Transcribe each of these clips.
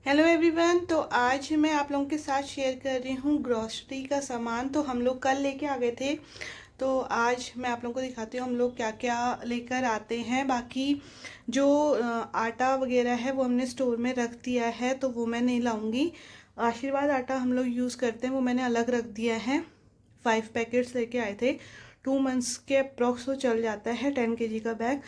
Hello everyone. तो आज मैं आप लोगों के साथ शेयर कर रही हूँ ग्रॉसरी का सामान। तो हम लोग कल लेके आ गए थे, तो आज मैं आप लोगों को दिखाती हूँ हम लोग क्या क्या लेकर आते हैं। बाकी जो आटा वगैरह है वो हमने स्टोर में रख दिया है, तो वो मैं नहीं लाऊंगी। आशीर्वाद आटा हम लोग यूज़ करते हैं, वो मैंने अलग रख दिया है। 5 पैकेट्स लेके आए थे, 2 मंथ्स के अप्रॉक्स वो चल जाता है, 10 kg का बैग।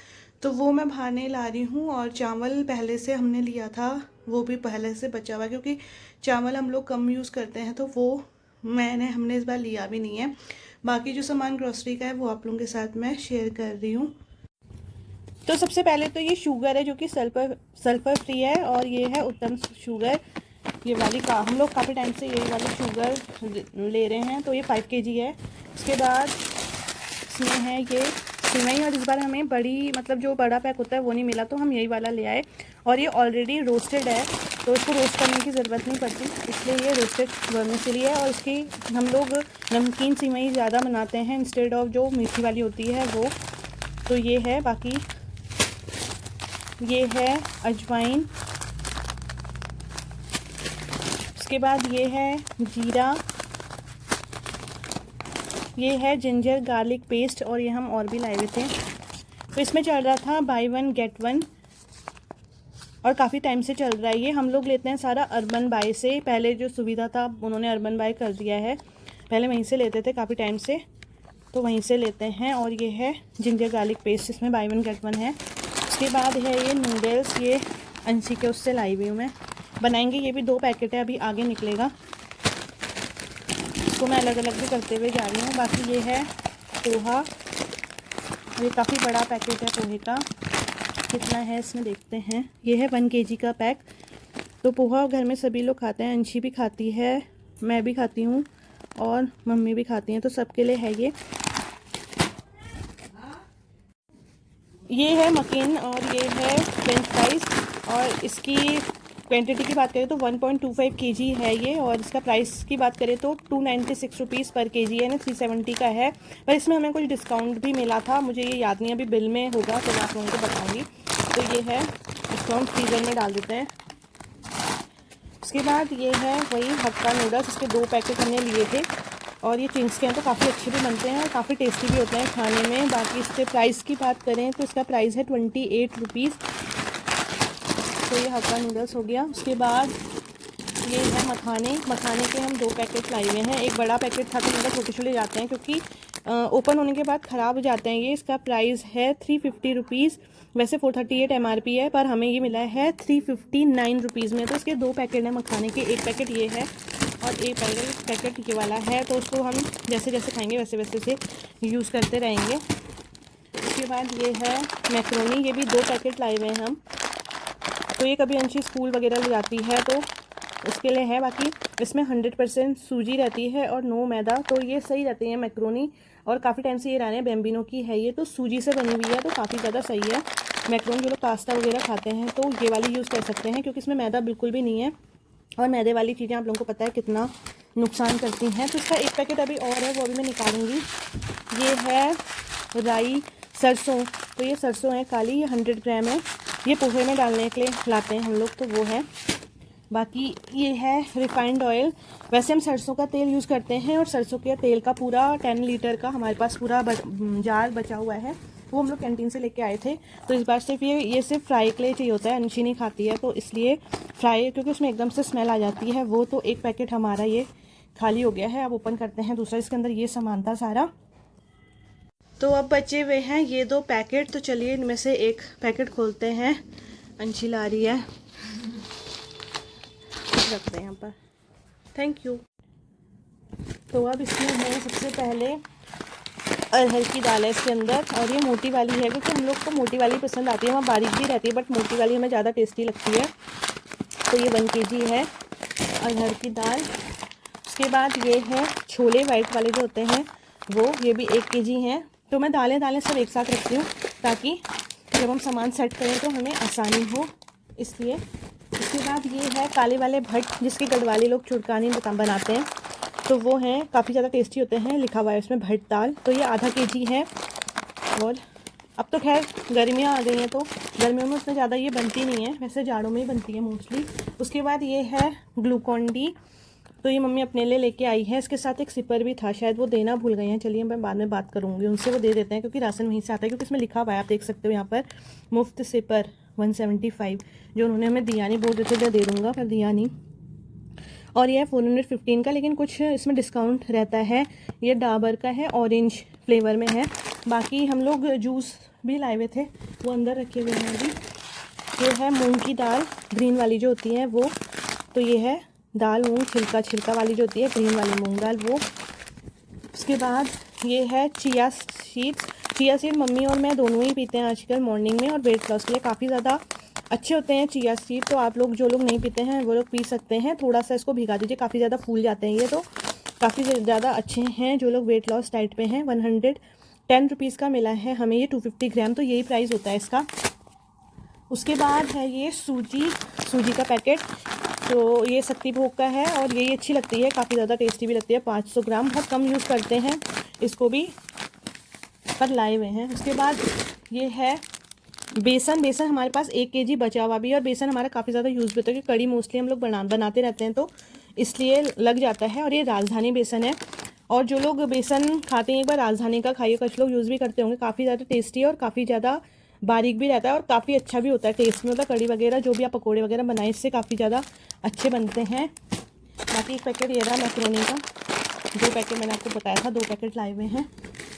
तो वो मैं बाहर नहीं ला रही हूँ। और चावल पहले से हमने लिया था, वो भी पहले से बचा हुआ, क्योंकि चावल हम लोग कम यूज़ करते हैं, तो वो हमने इस बार लिया भी नहीं है। बाकी जो सामान ग्रोसरी का है वो आप लोगों के साथ मैं शेयर कर रही हूँ। तो सबसे पहले तो ये शुगर है जो कि सल्फर फ्री है, और ये है उत्तम शुगर। ये वाली का हम लोग काफ़ी टाइम से यही वाली शुगर ले रहे हैं, तो ये 5 kg है। उसके बाद इसमें है ये सिवई, और इस बार हमें बड़ी जो बड़ा पैक होता है वो नहीं मिला, तो हम यही वाला ले आए। और ये ऑलरेडी रोस्टेड है, तो इसको रोस्ट करने की ज़रूरत नहीं पड़ती, इसलिए ये रोस्टेड वर्मिसेली है। और इसकी हम लोग नमकीन सिवई ज़्यादा बनाते हैं इंस्टेड ऑफ जो मीठी वाली होती है वो। तो ये है। बाकी ये है अजवाइन। उसके बाद ये है जीरा, ये है जिंजर गार्लिक पेस्ट, और ये हम और भी लाए हुए थे। तो इसमें चल रहा था बाय 1 गेट 1, और काफ़ी टाइम से चल रहा है ये। हम लोग लेते हैं सारा अर्बन बाय से, पहले जो सुविधा था उन्होंने अर्बन बाय कर दिया है, पहले वहीं से लेते थे काफ़ी टाइम से, तो वहीं से लेते हैं। और ये है जिंजर गार्लिक पेस्ट, इसमें बाय 1 गेट 1 है। उसके बाद है ये नूडल्स, ये अंशी के उससे लाई हुई हूँ मैं। बनाएंगे, ये भी 2 पैकेट है, अभी आगे निकलेगा, इसको मैं अलग अलग भी करते हुए जा रही हूँ। बाकी ये है पोहा, ये काफ़ी बड़ा पैकेट है पोहे का। कितना है इसमें देखते हैं। ये है 1 kg का पैक। तो पोहा घर में सभी लोग खाते हैं, अंशी भी खाती है, मैं भी खाती हूँ, और मम्मी भी खाती हैं, तो सबके लिए है ये। ये है मकीन, और ये है फ्रेंच फ्राइज। और इसकी क्वांटिटी की बात करें तो 1.25 kg है ये, और इसका प्राइस की बात करें तो 296 रुपीज़ पर kg है ना, 370 का है। पर इसमें हमें कुछ डिस्काउंट भी मिला था, मुझे ये याद नहीं, अभी बिल में होगा तो मैं आप लोगों को बताऊंगी। तो ये है, इसको हम फ्रीज़र में डाल देते हैं। उसके बाद ये है वही हक्का नूडल्स, इसके 2 पैकेट हमने लिए थे, और ये चिंग्स के हैं, तो काफ़ी अच्छे भी बनते हैं और काफ़ी टेस्टी भी होते हैं खाने में। बाकी इसके प्राइस की बात करें तो इसका प्राइस है 28 रुपीज़। तो ये हक्का नूडल्स हो गया। उसके बाद ये है मखाने के हम 2 पैकेट लाए हुए हैं। एक बड़ा पैकेट था तो मतलब छोटे छोटे जाते हैं, क्योंकि ओपन होने के बाद ख़राब हो जाते हैं ये। इसका प्राइस है 350 रुपीज़, वैसे 438 MRP है, पर हमें ये मिला है 359 रुपीज़ में। तो इसके 2 पैकेट हैं मखाने के, एक पैकेट ये है और एक पैकेट ये वाला है। तो उसको हम जैसे जैसे खाएंगे वैसे वैसे से यूज़ करते रहेंगे। उसके बाद ये है मैक्रोनी, ये भी 2 पैकेट लाए हुए हैं हम। तो ये कभी अंशी स्कूल वगैरह ले जाती है तो उसके लिए है। बाकी इसमें 100% सूजी रहती है और नो मैदा, तो ये सही रहती है मैक्रोनी। और काफ़ी टाइम से ये राने बेम्बिनो की है, ये तो सूजी से बनी हुई है, तो काफ़ी ज़्यादा सही है। मैक्रोनी जो लोग पास्ता वगैरह खाते हैं तो ये वाली यूज़ कर सकते हैं, क्योंकि इसमें मैदा बिल्कुल भी नहीं है, और मैदे वाली चीज़ें आप लोगों को पता है कितना नुकसान करती हैं। तो इसका एक पैकेट अभी और है, वो अभी मैं निकालूंगी। ये है राई सरसों, तो ये सरसों है काली, ये 100 ग्राम है, ये पोहे में डालने के लिए लाते हैं हम लोग, तो वो है। बाकी ये है रिफाइंड ऑयल, वैसे हम सरसों का तेल यूज़ करते हैं, और सरसों के तेल का पूरा 10 लीटर का हमारे पास पूरा जार बचा हुआ है, वो हम लोग कैंटीन से लेके आए थे। तो इस बार सिर्फ ये सिर्फ फ्राई के लिए चाहिए होता है, अंशी नहीं खाती है, तो इसलिए फ्राई, क्योंकि उसमें एकदम से स्मेल आ जाती है वो। तो एक पैकेट हमारा ये खाली हो गया है, अब ओपन करते हैं दूसरा। इसके अंदर ये सामान था सारा। तो अब बचे हुए हैं ये 2 पैकेट, तो चलिए इनमें से एक पैकेट खोलते हैं। अंशी ला रही है, रखते हैं यहाँ पर, थैंक यू। तो अब इसमें है सबसे पहले अरहर की दाल है इसके अंदर, और ये मोटी वाली है, क्योंकि हम लोग को मोटी वाली पसंद आती है, वहाँ बारीक भी रहती है, बट मोटी वाली हमें ज़्यादा टेस्टी लगती है। तो ये 1 kg है अरहर की दाल। उसके बाद ये है छोले वाइट वाले जो होते हैं वो, ये भी 1 kg हैं। तो मैं दालें सब एक साथ रखती हूँ, ताकि जब हम सामान सेट करें तो हमें आसानी हो, इसलिए। उसके बाद ये है काले वाले भट्ट, जिसके गढ़वाली लोग चुड़कानी बनाते हैं, तो वो हैं, काफ़ी ज़्यादा टेस्टी होते हैं, लिखा हुआ है इसमें भट्ट दाल। तो ये आधा kg है, और अब तो खैर गर्मियाँ आ गई हैं तो गर्मियों में उतना ज़्यादा ये बनती नहीं है, वैसे जाड़ों में ही बनती है मोस्टली। उसके बाद ये है ग्लूकॉन डी, तो ये मम्मी अपने लिए लेके आई है। इसके साथ एक सिपर भी था, शायद वो देना भूल गए हैं। चलिए मैं बाद में बात करूँगी उनसे, वो दे देते हैं क्योंकि राशन वहीं से आता है। क्योंकि इसमें लिखा हुआ है, आप देख सकते हो यहाँ पर, मुफ्त सिपर 175, जो उन्होंने हमें दिया नहीं, बोल देते दे दूँगा पर दिया नहीं। और ये है 415 का, लेकिन कुछ इसमें डिस्काउंट रहता है। ये डाबर का है, ऑरेंज फ्लेवर में है। बाकी हम लोग जूस भी लाए हुए थे, वो अंदर रखे हुए हैं अभी। ये है मूंग की दाल, ग्रीन वाली जो होती है वो। तो ये है दाल मूंग छिलका वाली जो होती है, ग्रीन वाली मूंग दाल वो। उसके बाद ये है chia seeds. Chia seed mummy और मैं दोनों ही पीते हैं आजकल मॉर्निंग में, और वेट लॉस के लिए काफ़ी ज़्यादा अच्छे होते हैं चिया सीड। तो आप लोग जो लोग नहीं पीते हैं वो लोग पी सकते हैं। थोड़ा सा इसको भिगा दीजिए, काफ़ी ज़्यादा फूल जाते हैं ये, तो काफ़ी ज़्यादा अच्छे हैं जो लोग वेट लॉस डाइट पे हैं। 110 रुपीज़ का मिला है हमें ये, 250 ग्राम, तो यही प्राइस होता है इसका। उसके बाद है ये सूजी का पैकेट, तो ये शक्ति भोग का है और यही अच्छी लगती है, काफ़ी ज़्यादा टेस्टी भी लगती है। 500 ग्राम, बहुत कम यूज़ करते हैं इसको भी, पर लाए हुए हैं। उसके बाद ये है बेसन हमारे पास 1 केजी बचा हुआ भी है। और बेसन हमारा काफ़ी ज़्यादा यूज़ भी होता है क्योंकि कड़ी मोस्टली हम लोग बनाते रहते हैं, तो इसलिए लग जाता है। और ये राजधानी बेसन है, और जो लोग बेसन खाते हैं एक बार राजधानी का खाइए, कुछ लोग यूज़ भी करते होंगे। काफ़ी ज़्यादा टेस्टी है और काफ़ी ज़्यादा बारीक भी रहता है और काफ़ी अच्छा भी होता है टेस्ट में। मतलब कड़ी वगैरह जो भी आप पकोड़े वगैरह बनाए, इससे काफ़ी ज़्यादा अच्छे बनते हैं। बाकी एक पैकेट ये रहा मैक्रोनी का, 2 पैकेट मैंने आपको बताया था, 2 पैकेट लाए हुए हैं।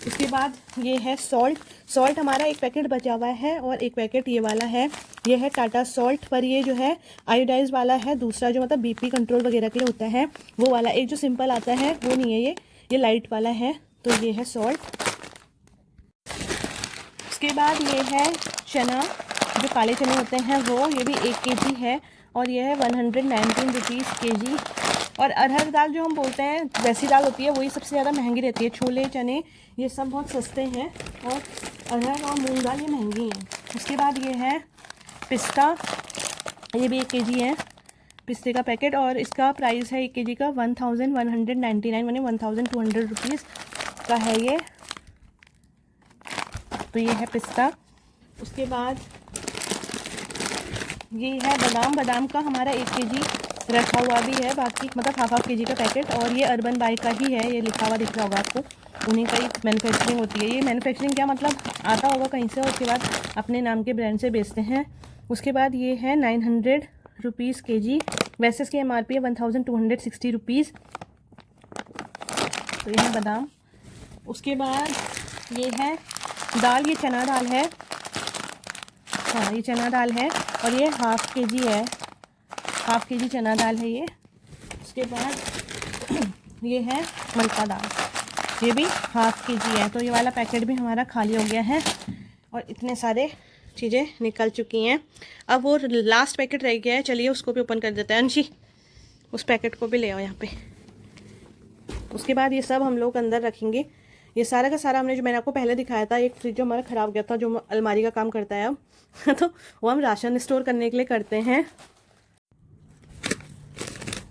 उसके बाद ये है सॉल्ट हमारा 1 पैकेट बचा हुआ है, और 1 पैकेट ये वाला है। ये है टाटा सॉल्ट, पर ये जो है आयोडाइज वाला है, दूसरा जो मतलब बीपी कंट्रोल वगैरह के लिए होता है वो वाला। एक जो सिंपल आता है वो नहीं है, ये लाइट वाला है। तो ये है सॉल्ट। उसके बाद ये है चना, जो काले चने होते हैं वो, ये भी 1 केजी है, और ये है 119 रुपीज़ केजी। और अरहर दाल जो हम बोलते हैं वैसी दाल होती है, वही सबसे ज़्यादा महंगी रहती है। छोले चने ये सब बहुत सस्ते हैं, और अरहर और मूंग दाल ये महंगी हैं। उसके बाद ये है पिस्ता, ये भी 1 केजी है पिस्ते का पैकेट, और इसका प्राइस है 1 केजी का 1199, यानी 1200 रुपीज़ का है ये। तो ये है पिस्ता। उसके बाद ये है बादाम का हमारा 1 केजी रखा हुआ भी है, बाकी मतलब हाफ केजी का पैकेट। और ये अर्बन बाई का ही है, ये लिखा हुआ दिख रहा होगा आपको, उन्हीं का ही मैन्युफैक्चरिंग होती है। ये मैन्युफैक्चरिंग क्या मतलब आता होगा कहीं से, और उसके बाद अपने नाम के ब्रांड से बेचते हैं। उसके बाद ये है 900 रुपीज़ केजी, वैसे इसकी MRP है 1260 रुपीज़। तो ये है बादाम। उसके बाद ये है दाल, ये चना दाल है, हाँ ये चना दाल है, और ये हाफ केजी चना दाल है ये। उसके बाद ये है मलका दाल, ये भी हाफ केजी है। तो ये वाला पैकेट भी हमारा खाली हो गया है, और इतने सारे चीज़ें निकल चुकी हैं। अब वो लास्ट पैकेट रह गया है, चलिए उसको भी ओपन कर देते हैं। अंशी उस पैकेट को भी ले आओ यहाँ पे। उसके बाद ये सब हम लोग अंदर रखेंगे। ये सारा का सारा हमने, जो मैंने आपको पहले दिखाया था, एक फ्रिज जो हमारा ख़राब गया था, जो अलमारी का काम करता है अब तो वो हम राशन स्टोर करने के लिए करते हैं।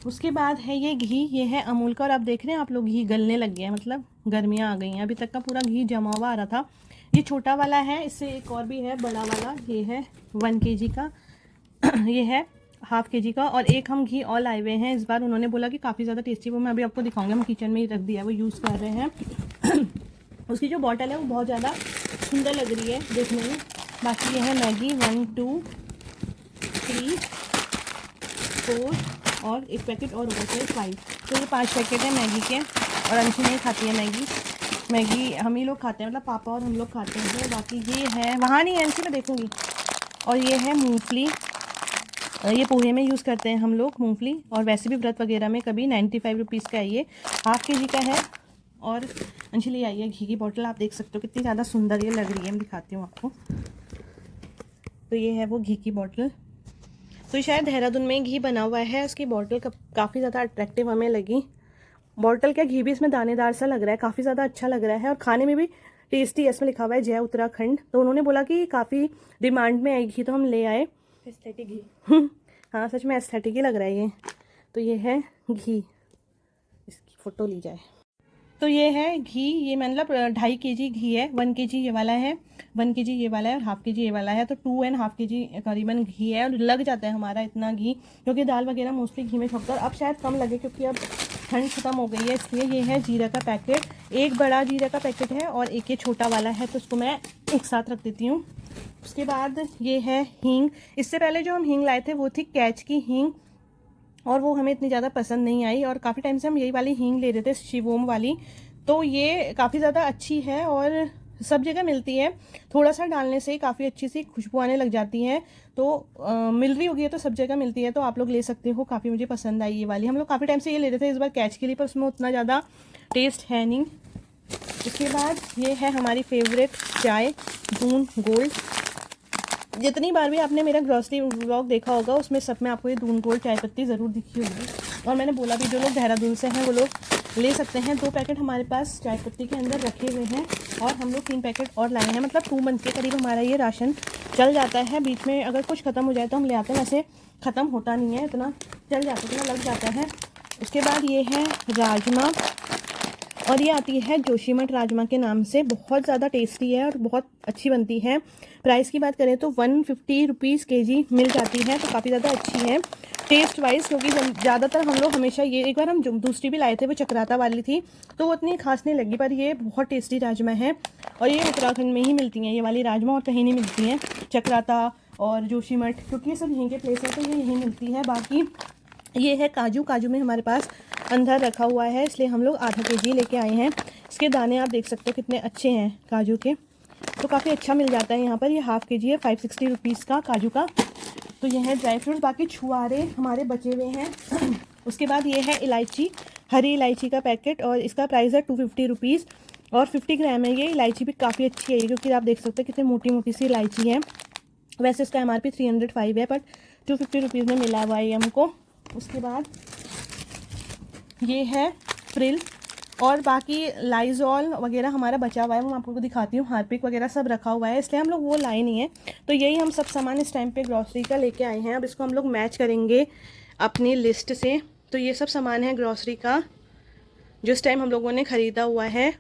उसके बाद है ये घी, ये है अमूल का, और आप देख रहे हैं आप लोग घी गलने लग गया है, मतलब गर्मियाँ आ गई हैं। अभी तक का पूरा घी जमा हुआ आ रहा था। ये छोटा वाला है, इससे एक और भी है बड़ा वाला, ये है 1 केजी का ये है हाफ केजी का। और एक हम घी और लाए हुए हैं इस बार, उन्होंने बोला कि काफ़ी ज़्यादा टेस्टी, वो मैं अभी आपको दिखाऊंगी। हम किचन में ही रख दिया है, वो यूज़ कर रहे हैं उसकी जो बॉटल है वो बहुत ज़्यादा सुंदर लग रही है देखने में। बाकी ये है मैगी 1 2 3 4, और एक पैकेट और होगा चाहिए 5। तो ये 5 पैकेट है मैगी के, और अंशी नहीं खाती है मैगी हम ही लोग खाते हैं, मतलब पापा और हम लोग खाते हैं। बाकी ये है, वहाँ नहीं है अंशी, मैं देखूँगी। और ये है मूंगफली, ये पोहे में यूज़ करते हैं हम लोग मूंगफली, और वैसे भी व्रत वगैरह में कभी 95 रुपीज़ का है ये, हाफ केजी का है। और अंशी ले आई है घी की बोतल, आप देख सकते हो कितनी ज़्यादा सुंदर ये लग रही है, मैं दिखाती हूँ आपको। तो ये है वो घी की बोतल, तो शायद देहरादून में घी बना हुआ है। उसकी बोतल काफ़ी ज़्यादा अट्रैक्टिव हमें लगी। बोतल क्या, घी भी इसमें दानेदार सा लग रहा है, काफ़ी ज़्यादा अच्छा लग रहा है, और खाने में भी टेस्टी है। इसमें लिखा हुआ है जय उत्तराखंड, तो उन्होंने बोला कि काफ़ी डिमांड में आई घी, तो हम ले आए। एस्थेटिक घी हाँ सच में एस्थेटिक ही लग रहा है ये। तो ये है घी, इसकी फ़ोटो ली जाए। तो ये है घी, ये मतलब 2.5 केजी घी है, 1 केजी ये वाला है, 1 kg ये वाला है और ½ kg ये वाला है, तो 2.5 kg करीबन घी है और लग जाता है हमारा इतना घी, क्योंकि दाल वगैरह मोस्टली घी में छोड़कर। अब शायद कम लगे क्योंकि अब ठंड ख़त्म हो गई है, इसलिए ये है जीरा का पैकेट, एक बड़ा जीरा का पैकेट है और एक ये छोटा वाला है, तो उसको मैं एक साथ रख देती हूँ। उसके बाद ये है हींग। इससे पहले जो हम हींग लाए थे वो थी कैच की हींग, और वो हमें इतनी ज़्यादा पसंद नहीं आई, और काफ़ी टाइम से हम यही वाली हींग ले रहे थे, शिवोम वाली। तो ये काफ़ी ज़्यादा अच्छी है और सब जगह मिलती है, थोड़ा सा डालने से ही काफ़ी अच्छी सी खुशबू आने लग जाती है। तो मिल रही होगी तो सब जगह मिलती है, तो आप लोग ले सकते हो। काफ़ी मुझे पसंद आई ये वाली, हम लोग काफ़ी टाइम से ये ले रहे थे इस बार कैच के लिए, पर उसमें उतना ज़्यादा टेस्ट है नहीं। इसके बाद ये है हमारी फेवरेट चाय दून गोल्ड। जितनी बार भी आपने मेरा ग्रॉसरी व्लॉग देखा होगा उसमें सब में आपको ये दून गोल्ड चाय पत्ती ज़रूर दिखी होगी, और मैंने बोला भी जो लोग देहरादून से हैं वो लोग ले सकते हैं। 2 पैकेट हमारे पास चाय पत्ती के अंदर रखे हुए हैं, और हम लोग 3 पैकेट और लाए हैं, मतलब 2 मंथ के करीब हमारा ये राशन चल जाता है। बीच में अगर कुछ ख़त्म हो जाए तो हम ले आते हैं, वैसे ख़त्म होता नहीं है, इतना चल जाता है, इतना लग जाता है। उसके बाद ये है राजमा, और ये आती है जोशीमठ राजमा के नाम से, बहुत ज़्यादा टेस्टी है और बहुत अच्छी बनती है। प्राइस की बात करें तो 150 रुपीज़ kg मिल जाती है, तो काफ़ी ज़्यादा अच्छी है टेस्ट वाइज, क्योंकि ज़्यादातर हम लोग हमेशा ये, एक बार हम दूसरी भी लाए थे वो चक्राता वाली थी, तो वो इतनी खास नहीं लगी, पर ये बहुत टेस्टी राजमा है, और ये उत्तराखंड में ही मिलती हैं ये वाली राजमा, और कहीं नहीं मिलती हैं, चक्राता और जोशीमठ, क्योंकि ये सब यहीं के प्लेस है तो ये यहीं मिलती है। बाकी ये है काजू, काजू में हमारे पास अंदर रखा हुआ है, इसलिए हम लोग ½ kg लेके आए हैं। इसके दाने आप देख सकते हो कितने अच्छे हैं काजू के, तो काफ़ी अच्छा मिल जाता है यहाँ पर। ये ½ kg है, 560 रुपीज़ का काजू का। तो ये है ड्राई फ्रूट्स, बाकी छुआरे हमारे बचे हुए हैं। उसके बाद ये है इलायची, हरी इलायची का पैकेट, और इसका प्राइस है 250 रुपीज़, और 50 ग्राम है ये। इलायची भी काफ़ी अच्छी है क्योंकि आप देख सकते हो कितनी मोटी मोटी सी इलायची है। वैसे इसका MRP 305 है, बट 250 रुपीज़ में मिला हुआ है हमको। उसके बाद ये है प्रिल, और बाकी लाइजॉल वगैरह हमारा बचा हुआ है, वो मैं आपको दिखाती हूँ। हार्पिक वगैरह सब रखा हुआ है, इसलिए हम लोग वो लाए नहीं है। तो यही हम सब सामान इस टाइम पे ग्रॉसरी का लेके आए हैं। अब इसको हम लोग मैच करेंगे अपनी लिस्ट से। तो ये सब सामान है ग्रॉसरी का जो इस टाइम हम लोगों ने ख़रीदा हुआ है।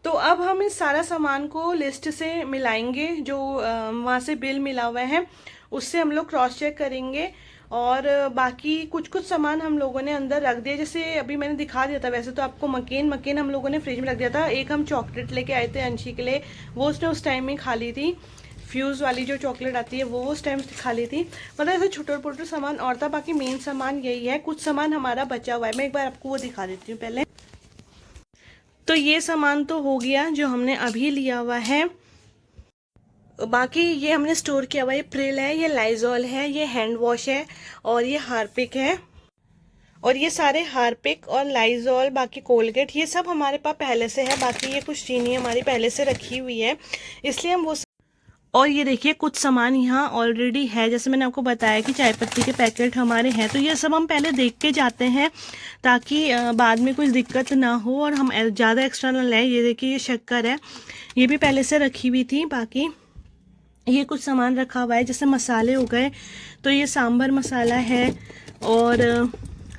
तो अब हम इस सारा सामान को लिस्ट से मिलाएंगे, जो वहाँ से बिल मिला हुआ है उससे हम लोग क्रॉस चेक करेंगे, और बाकी कुछ कुछ सामान हम लोगों ने अंदर रख दिया, जैसे अभी मैंने दिखा दिया था वैसे तो आपको। मकेन हम लोगों ने फ्रिज में रख दिया था। एक हम चॉकलेट लेके आए थे अंशी के लिए, वो उसने उस टाइम में खा ली थी, फ्यूज़ वाली जो चॉकलेट आती है वो उस टाइम खा ली थी। मतलब ऐसे छोटे छोटे सामान और था, बाकी मेन सामान यही है। कुछ सामान हमारा बचा हुआ है, मैं एक बार आपको वो दिखा देती हूँ पहले। तो ये सामान तो हो गया जो हमने अभी लिया हुआ है। बाकी ये हमने स्टोर किया हुआ, ये प्रिल है, ये लाइजॉल है, ये हैंड वॉश है, और ये हार्पिक है। और ये सारे हार्पिक और लाइजॉल, बाकी कोलगेट, ये सब हमारे पास पहले से है। बाकी ये कुछ चीनी हमारी पहले से रखी हुई है, इसलिए हम वो। और ये देखिए कुछ सामान यहाँ ऑलरेडी है, जैसे मैंने आपको बताया कि चाय पत्ती के पैकेट हमारे हैं, तो ये सब हम पहले देख के जाते हैं ताकि बाद में कुछ दिक्कत ना हो और हम ज़्यादा एक्स्ट्रा ना लें। ये देखिए ये शक्कर है, ये भी पहले से रखी हुई थी। बाकी ये कुछ सामान रखा हुआ है, जैसे मसाले हो गए, तो ये सांभर मसाला है, और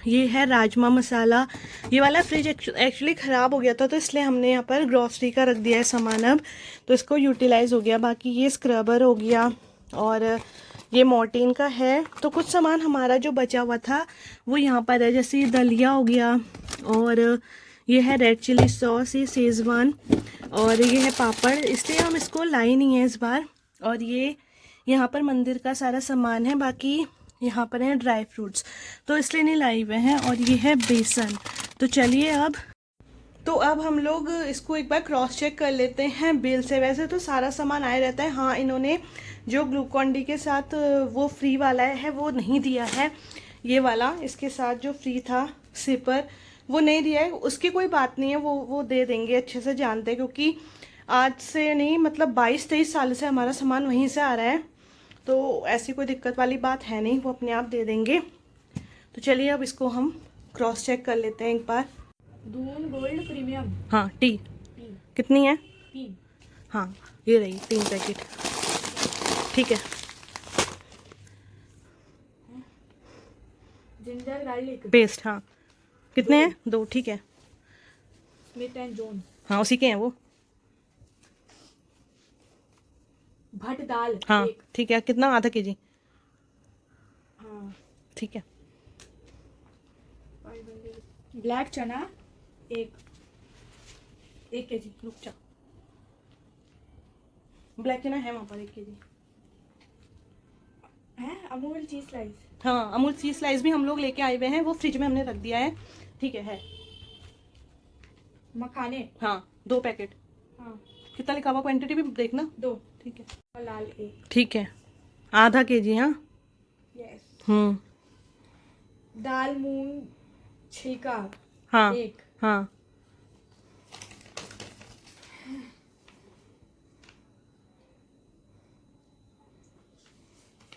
ये है राजमा मसाला। ये वाला फ्रिज एक्चुअली ख़राब हो गया था, तो इसलिए हमने यहाँ पर ग्रॉसरी का रख दिया है सामान अब, तो इसको यूटिलाइज़ हो गया। बाकी ये स्क्रबर हो गया, और ये मॉर्टिन का है। तो कुछ सामान हमारा जो बचा हुआ था वो यहाँ पर है, जैसे ये दलिया हो गया, और ये है रेड चिली सॉस, ये शेज़वान, और ये है पापड़, इसलिए हम इसको लाए नहीं है इस बार। और ये यहाँ पर मंदिर का सारा सामान है, बाकी यहाँ पर है ड्राई फ्रूट्स, तो इसलिए नहीं लाई हुए हैं। और ये है बेसन। तो चलिए अब हम लोग इसको एक बार क्रॉस चेक कर लेते हैं बिल से। वैसे तो सारा सामान आया रहता है, हाँ इन्होंने जो ग्लूकॉन डी के साथ वो फ्री वाला है वो नहीं दिया है, ये वाला इसके साथ जो फ्री था सिपर वो नहीं दिया है। उसकी कोई बात नहीं है, वो दे देंगे, अच्छे से जानते हैं, क्योंकि आज से नहीं मतलब 22-23 साल से हमारा सामान वहीं से आ रहा है, तो ऐसी कोई दिक्कत वाली बात है नहीं, वो अपने आप दे देंगे। तो चलिए अब इसको हम क्रॉस चेक कर लेते हैं एक बार। दून गोल्ड प्रीमियम, हाँ टी कितनी है? 3। हाँ ये रही 3 पैकेट, ठीक है। जिंजर गार्लिक पेस्ट, हाँ कितने हैं? 2, ठीक है। स्मिथ एंड जॉन, हाँ उसी के हैं वो। भट दाल हाँ एक। ठीक है, कितना? आधा केजी, हाँ। ठीक है। ब्लैक चना एक 1 kg। रुक जा, ब्लैक चना है वहाँ पर 1 केजी। है अमूल चीज स्लाइस। हाँ, अमूल चीज स्लाइस भी हम लोग लेके आए हुए हैं, वो फ्रिज में हमने रख दिया है, ठीक है। मखाने हाँ 2 पैकेट। हाँ कितना लिखा हुआ, क्वांटिटी भी देखना, 2। ठीक है। और लाल एक। ठीक है, आधा केजी। हाँ यस। दाल मूंग छिलका हाँ एक। हाँ।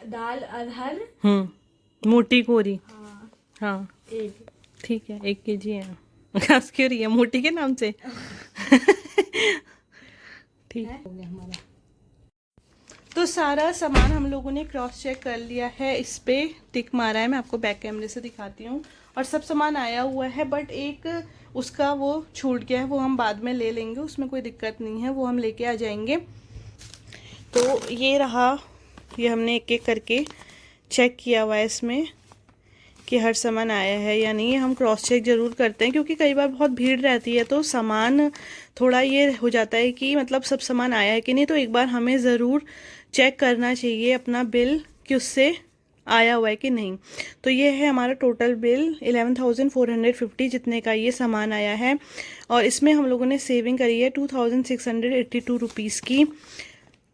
दाल अरहर मोटी कोरी, हाँ हाँ एक। ठीक है, 1 केजी है। हंस क्यों रही है मोटी के नाम से? ठीक है? हो गया हमारा। तो सारा सामान हम लोगों ने क्रॉस चेक कर लिया है, इस पे टिक मारा है, मैं आपको बैक कैमरे से दिखाती हूँ। और सब सामान आया हुआ है, बट एक उसका वो छूट गया है, वो हम बाद में ले लेंगे, उसमें कोई दिक्कत नहीं है, वो हम लेके आ जाएंगे। तो ये रहा, ये हमने एक एक करके चेक किया हुआ है इसमें कि हर सामान आया है या नहीं। हम क्रॉस चेक ज़रूर करते हैं, क्योंकि कई बार बहुत भीड़ रहती है तो सामान थोड़ा ये हो जाता है कि मतलब सब सामान आया है कि नहीं। तो एक बार हमें ज़रूर चेक करना चाहिए अपना बिल कि उससे आया हुआ है कि नहीं। तो ये है हमारा टोटल बिल 11,450 जितने का ये सामान आया है, और इसमें हम लोगों ने सेविंग करी है 2,682 रुपीज़ की।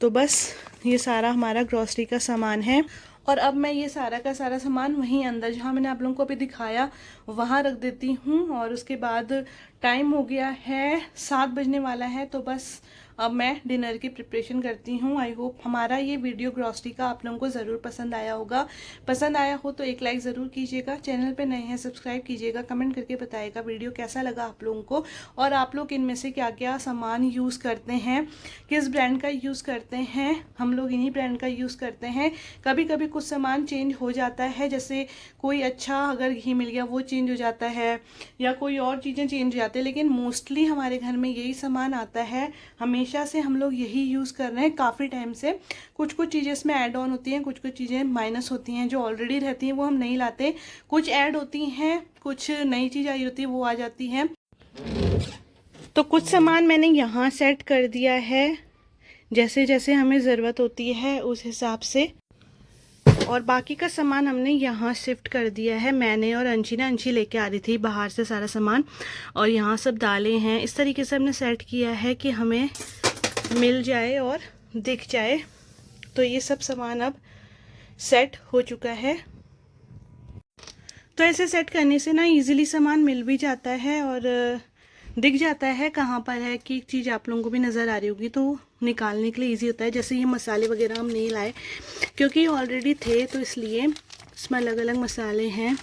तो बस ये सारा हमारा ग्रॉसरी का सामान है। और अब मैं ये सारा का सारा सामान वहीं अंदर जहाँ मैंने आप लोगों को अभी दिखाया वहाँ रख देती हूँ। और उसके बाद टाइम हो गया है 7 बजने वाला है, तो बस अब मैं डिनर की प्रिपरेशन करती हूँ। आई होप हमारा ये वीडियो ग्रॉसरी का आप लोगों को ज़रूर पसंद आया होगा। पसंद आया हो तो एक लाइक ज़रूर कीजिएगा, चैनल पे नए हैं सब्सक्राइब कीजिएगा, कमेंट करके बताइएगा वीडियो कैसा लगा आप लोगों को, और आप लोग इनमें से क्या क्या सामान यूज़ करते हैं, किस ब्रांड का यूज़ करते हैं। हम लोग इन्हीं ब्रांड का यूज़ करते हैं। कभी कभी कुछ सामान चेंज हो जाता है, जैसे कोई अच्छा अगर घी मिल गया वो चेंज हो जाता है, या कोई और चीज़ें चेंज हो जाती है, लेकिन मोस्टली हमारे घर में यही सामान आता है। हमेशा से हम लोग यही यूज़ कर रहे हैं काफ़ी टाइम से। कुछ कुछ चीज़ें इसमें ऐड ऑन होती हैं, कुछ कुछ चीज़ें माइनस होती हैं, जो ऑलरेडी रहती हैं वो हम नहीं लाते, कुछ ऐड होती हैं, कुछ नई चीज़ आई होती है वो आ जाती है। तो कुछ सामान मैंने यहाँ सेट कर दिया है, जैसे जैसे हमें ज़रूरत होती है उस हिसाब से, और बाकी का सामान हमने यहाँ शिफ्ट कर दिया है। मैंने और अंशी लेके आ रही थी बाहर से सारा सामान, और यहाँ सब डाले हैं। इस तरीके से हमने सेट किया है कि हमें मिल जाए और दिख जाए। तो ये सब सामान अब सेट हो चुका है। तो ऐसे सेट करने से ना इजीली सामान मिल भी जाता है और दिख जाता है कहाँ पर है, कि चीज़ आप लोगों को भी नज़र आ रही होगी, तो निकालने के लिए इजी होता है। जैसे ये मसाले वगैरह हम नहीं लाए क्योंकि ऑलरेडी थे, तो इसलिए इसमें अलग अलग मसाले हैं।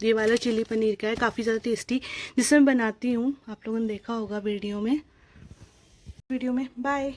ये वाला चिली पनीर का है, काफ़ी ज़्यादा टेस्टी, जिसमें बनाती हूँ, आप लोगों ने देखा होगा वीडियो में। बाय।